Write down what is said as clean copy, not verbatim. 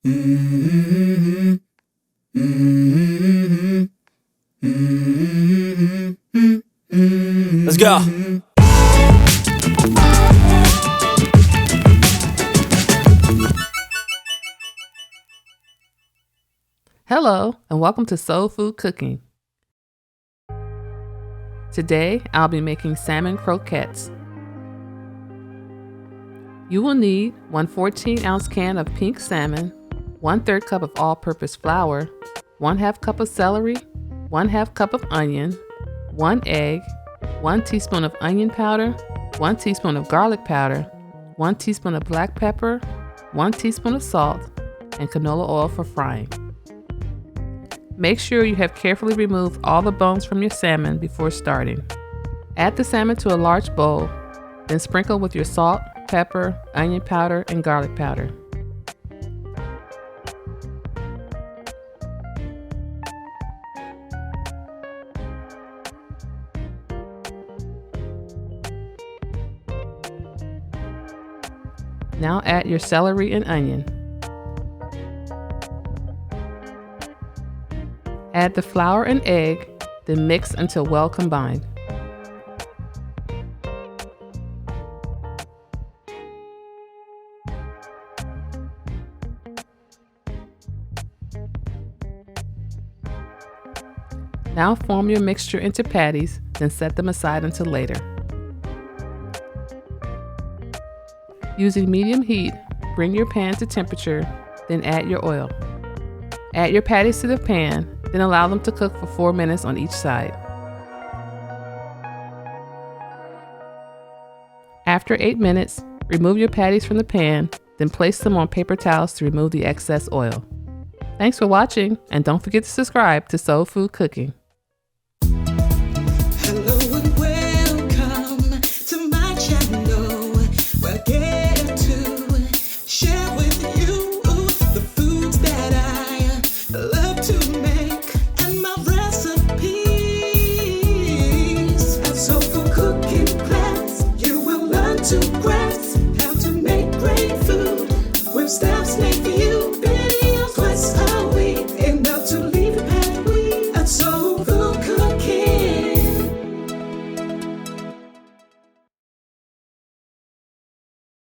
Let's go. Hello, and welcome to Soul Food Cooking. Today, I'll be making salmon croquettes. You will need one 14-ounce can of pink salmon, 1/3 cup of all-purpose flour, 1/2 cup of celery, 1/2 cup of onion, 1 egg, 1 teaspoon of onion powder, 1 teaspoon of garlic powder, 1 teaspoon of black pepper, 1 teaspoon of salt, and canola oil for frying. Make sure you have carefully removed all the bones from your salmon before starting. Add the salmon to a large bowl, then sprinkle with your salt, pepper, onion powder, and garlic powder. Now add your celery and onion. Add the flour and egg, then mix until well combined. Now form your mixture into patties, then set them aside until later. Using medium heat, bring your pan to temperature, then add your oil. Add your patties to the pan, then allow them to cook for 4 minutes on each side. After 8 minutes, remove your patties from the pan, then place them on paper towels to remove the excess oil. Thanks for watching, and don't forget to subscribe to Soul Food Cooking.